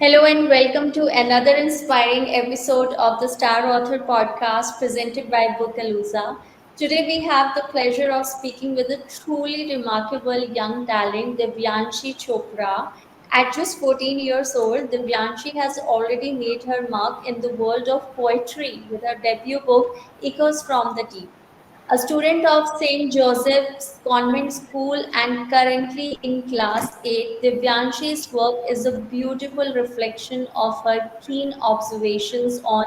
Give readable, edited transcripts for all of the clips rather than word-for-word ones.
Hello and welcome to another inspiring episode of the Star Author podcast presented by Bookalooza. Today we have the pleasure of speaking with a truly remarkable young talent, Divyanshi Chopra. At just 14 years old, Divyanshi has already made her mark in the world of poetry with her debut book, Echoes from the Deep. A student of St. Joseph's Convent School and currently in class 8, Divyanshi's work is a beautiful reflection of her keen observations on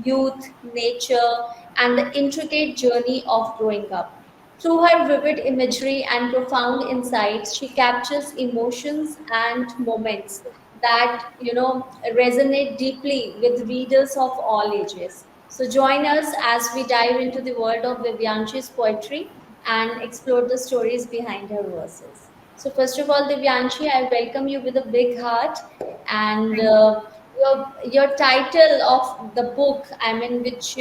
youth, nature, and the intricate journey of growing up. Through her vivid imagery and profound insights, she captures emotions and moments that resonate deeply with readers of all ages. So join us as we dive into the world of Divyanshi's poetry and explore the stories behind her verses. So first of all, Divyanshi, I welcome you with a big heart and Thank you. your title of the book, I mean, which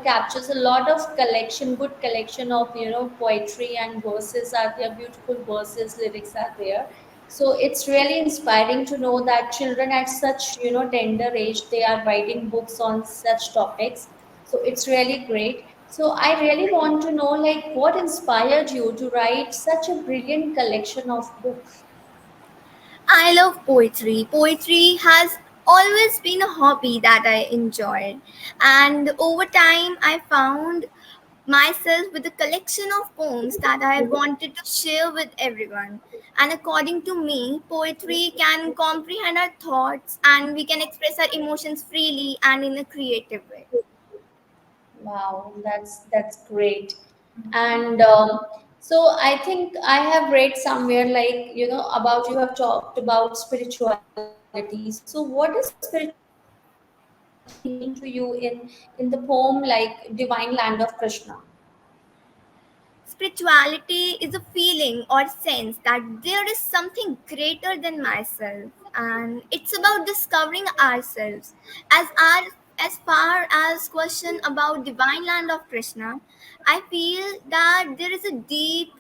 captures a lot of collection, good collection of poetry and verses are there, beautiful verses, lyrics are there. So it's really inspiring to know that children at such tender age they are writing books on such topics. So it's really great. So I really want to know, like, what inspired you to write such a brilliant collection of books? I love poetry. Poetry has always been a hobby that I enjoyed. And over time, I found myself with a collection of poems that I wanted to share with everyone. And according to me, poetry can comprehend our thoughts and we can express our emotions freely and in a creative way. Wow, that's great. And so I think I have read somewhere, like, about, you have talked about spirituality. So what does spirituality mean to you in the poem, like Divine Land of Krishna? Spirituality is a feeling or sense that there is something greater than myself, and it's about discovering ourselves. As far as question about divine land of Krishna, I feel that there is a deep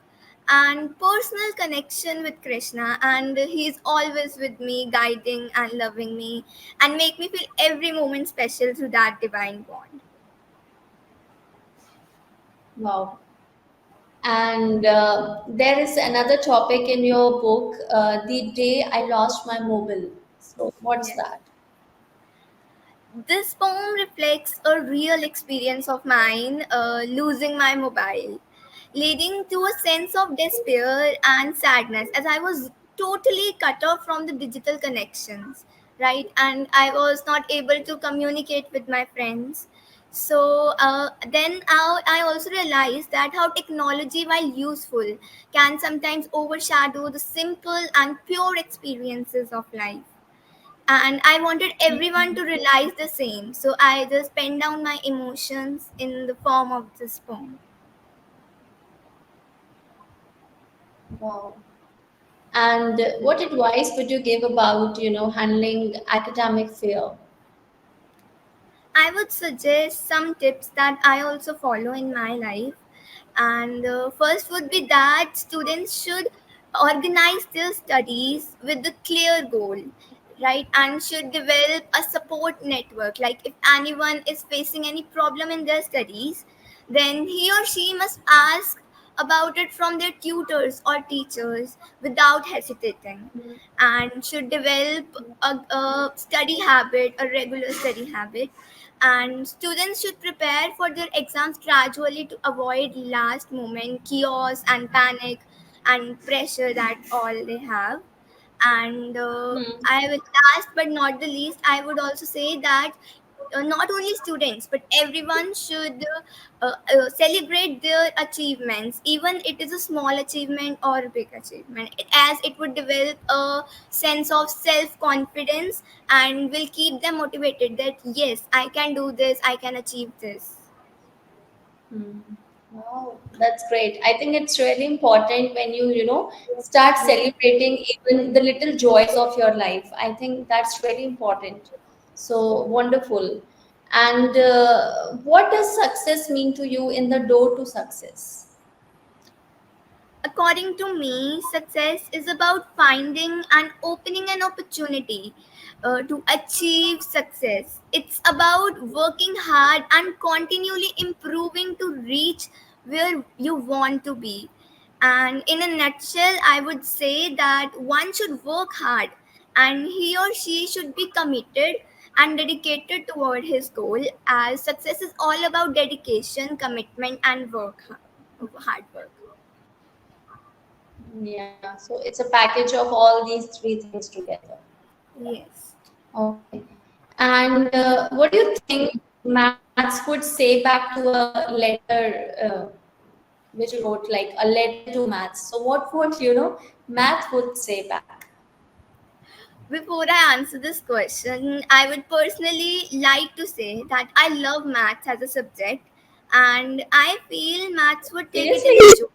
and personal connection with Krishna, and he's always with me, guiding and loving me, and make me feel every moment special through that divine bond. Wow. And there is another topic in your book, The Day I Lost My Mobile. So what's Yes. that? This poem reflects a real experience of mine, losing my mobile, leading to a sense of despair and sadness as I was totally cut off from the digital connections, right? And I was not able to communicate with my friends. So then I also realized that how technology, while useful, can sometimes overshadow the simple and pure experiences of life, and I wanted everyone to realize the same. So I just penned down my emotions in the form of this poem. Wow. And what advice would you give about, handling academic fear? I would suggest some tips that I also follow in my life. And first would be that students should organize their studies with a clear goal, right? And should develop a support network. Like if anyone is facing any problem in their studies, then he or she must ask about it from their tutors or teachers without hesitating, and should develop a study habit, a regular study habit, and students should prepare for their exams gradually to avoid last moment chaos and panic and pressure that all they have. And Hmm. I will, last but not the least, I would also say that not only students but everyone should celebrate their achievements, even it is a small achievement or a big achievement, as it would develop a sense of self confidence and will keep them motivated that yes, I can do this, I can achieve this. Hmm. Wow, that's great. I think it's really important when you start celebrating even the little joys of your life. I think that's really important. So wonderful. And what does success mean to you in the door to success? According to me, success is about finding and opening an opportunity to achieve success. It's about working hard and continually improving to reach where you want to be. And in a nutshell, I would say that one should work hard and he or she should be committed and dedicated toward his goal, as success is all about dedication, commitment, and hard work. Yeah, so it's a package of all these three things together. Yes. Okay. And what do you think maths would say back to a letter which you wrote, like a letter to maths? So what would, math would say back? Before I answer this question, I would personally like to say that I love maths as a subject, and I feel maths would take it in Seriously? a joke,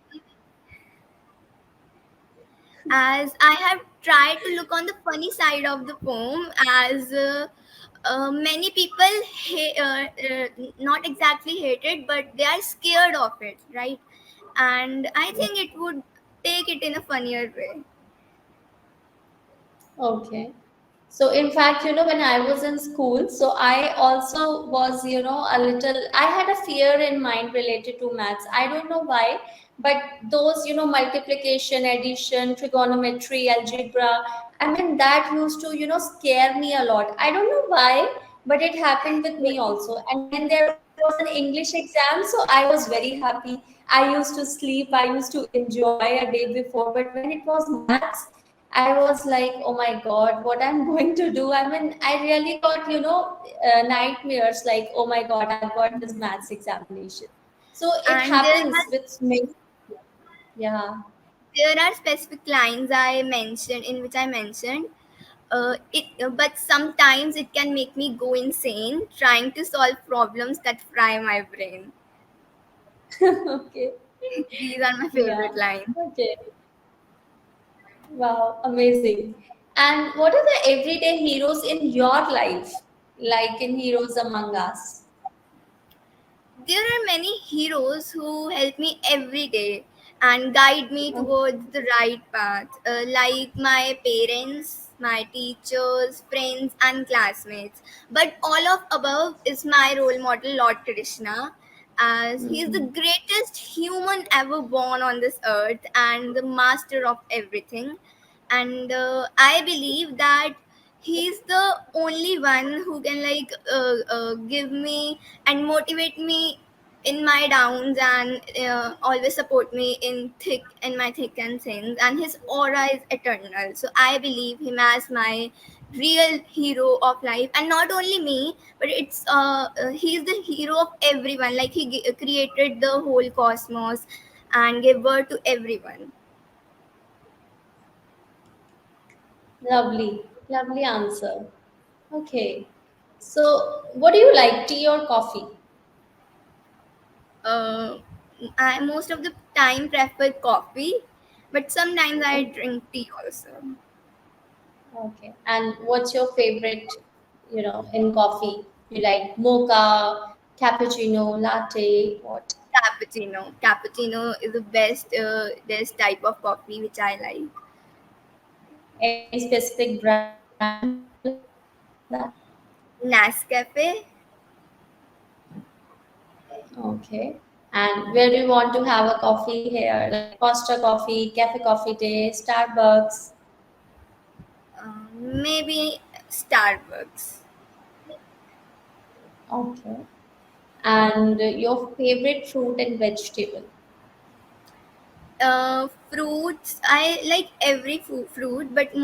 as I have tried to look on the funny side of the poem, as many people not exactly hate it, but they are scared of it, right? And I think it would take it in a funnier way. Okay. So in fact, when I was in school, so I also was, a little, I had a fear in mind related to maths. I don't know why, but those, multiplication, addition, trigonometry, algebra, I mean, that used to, scare me a lot. I don't know why, but it happened with me also. And when there was an English exam, so I was very happy. I used to sleep, I used to enjoy a day before, but when it was maths, I was like, oh my God, what I'm going to do? I mean, I really got, nightmares like, oh my God, I've got this maths examination. So it And happens with many. Yeah. there are specific lines I mentioned in which I mentioned but sometimes it can make me go insane trying to solve problems that fry my brain. Okay. These are my Yeah. favorite lines. Okay. Wow. Amazing. And what are the everyday heroes in your life? Like in Heroes Among Us? There are many heroes who help me every day and guide me towards the right path, like my parents, my teachers, friends, and classmates. But all of above is my role model, Lord Krishna, as he is the Mhm. greatest human ever born on this earth and the master of everything. And I believe that he's the only one who can give me and motivate me in my downs and always support me in my thick and thins, and his aura is eternal, so I believe him as my real hero of life. And not only me, but he's the hero of everyone, like created the whole cosmos and gave birth to everyone. Lovely. Lovely answer. Okay. So, what do you like, tea or coffee? uh, I most of the time prefer coffee, but sometimes I Okay. drink tea also. Okay. And what's your favorite, in coffee? You like mocha, cappuccino, latte, what? Cappuccino. Cappuccino is the best type of coffee which I like. Any specific brand you like that? Nescafe. Okay. And where do you want to have a coffee here? Like Costa Coffee, Cafe Coffee Day, Starbucks? Maybe Starbucks. Okay. And your favorite fruit and vegetable? Fruits. I like every fruit, but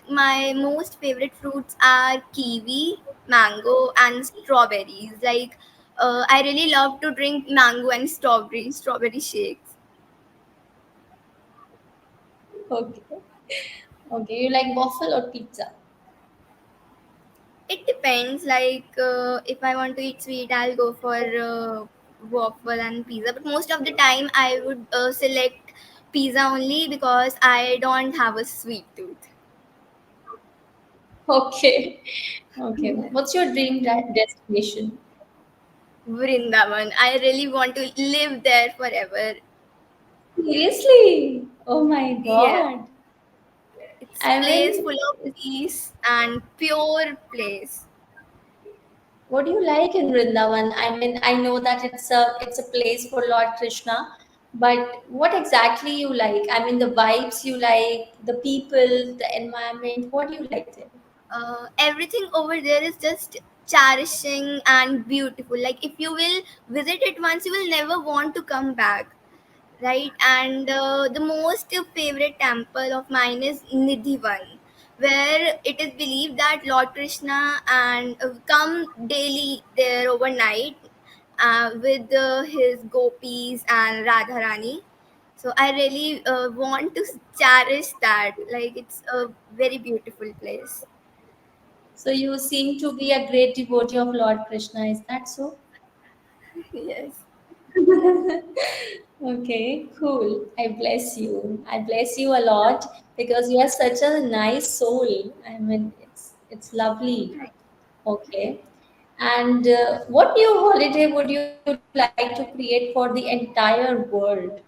my most favorite fruits are kiwi, mango, and strawberries. Like, I really love to drink mango and strawberry shakes. Okay. Okay. You like waffle or pizza? It depends. Like, if I want to eat sweet, I'll go for waffle and pizza. But most of the time, I would select pizza only because I don't have a sweet tooth. Okay. Okay. What's your dream destination? Vrindavan. I really want to live there forever. Seriously? Oh my Yeah, God. it's I place full mean, of peace and pure place. what do you like in Vrindavan? I mean, I know that it's a place for Lord Krishna, but what exactly you like? I mean, the vibes you like, the people, the environment. What do you like there? Everything over there is just cherishing and beautiful. Like if you will visit it once, you will never want to come back, right? And the most favorite temple of mine is Nidhivan, where it is believed that Lord Krishna and come daily there overnight with his gopis and Radharani. So I really want to cherish that. Like it's a very beautiful place. So you seem to be a great devotee of Lord Krishna. Is that so? Yes. Okay, cool. I bless you. I bless you a lot because you are such a nice soul. I mean, it's lovely. Okay. And what new holiday would you like to create for the entire world?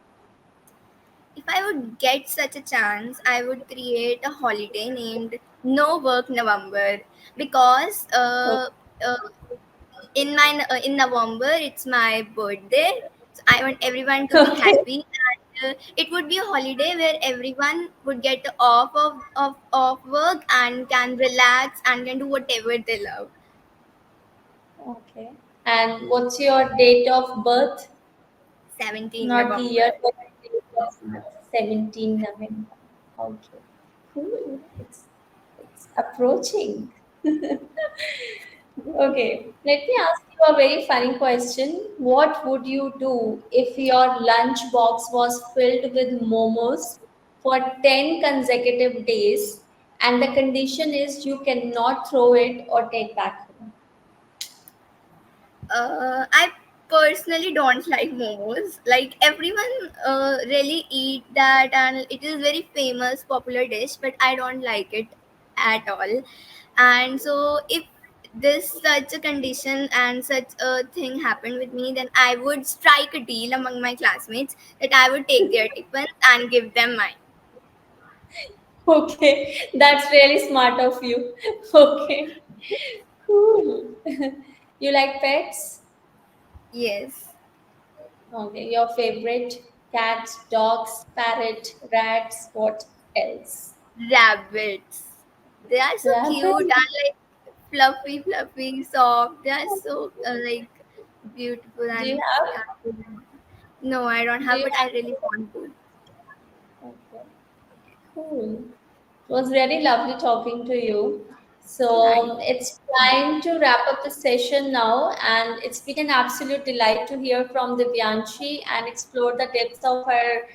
If I would get such a chance, I would create a holiday named No Work November because uh, in November it's my birthday. So I want everyone to be Okay. happy, and it would be a holiday where everyone would get off of work and can relax and can do whatever they love. Okay. And what's your date of birth? 17 Not the November. year, but the date of birth. 17 November. Okay. Cool. It's approaching. Okay, let me ask you a very funny question. What would you do if your lunch box was filled with momos for 10 consecutive days and the condition is you cannot throw it or take back home? I personally don't like momos. Like everyone really eat that, and it is very famous, popular dish. But I don't like it at all. And so, if this such a condition and such a thing happened with me, then I would strike a deal among my classmates that I would take their tiffins and give them mine. Okay, that's really smart of you. Okay, cool. You like pets? Yes, Okay, your favorite cats, dogs, parrot, rats, what else? rabbits. They are so cute Rabbit? and like fluffy, soft. They are so like beautiful Do you and have? no, I don't Do have, you but I have? really want to. Okay, cool. It was really lovely talking to you. Thank So it's time to wrap up the session now, and it's been an absolute delight to hear from Divyanshi and explore the depths of her,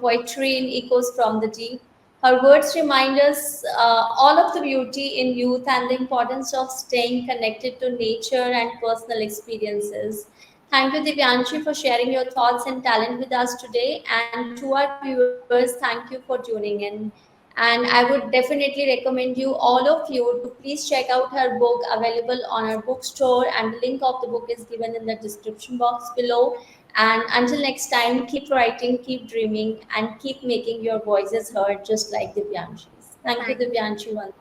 poetry in Echoes from the Deep. Her words remind us all of the beauty in youth and the importance of staying connected to nature and personal experiences. Thank you, Divyanshi, for sharing your thoughts and talent with us today. And to our viewers, thank you for tuning in. And I would definitely recommend you, all of you, to please check out her book available on our bookstore. And the link of the book is given in the description box below. And until next time, keep writing, keep dreaming, and keep making your voices heard just like Divyanshi's. Thank you, thank you. Divyanshi, once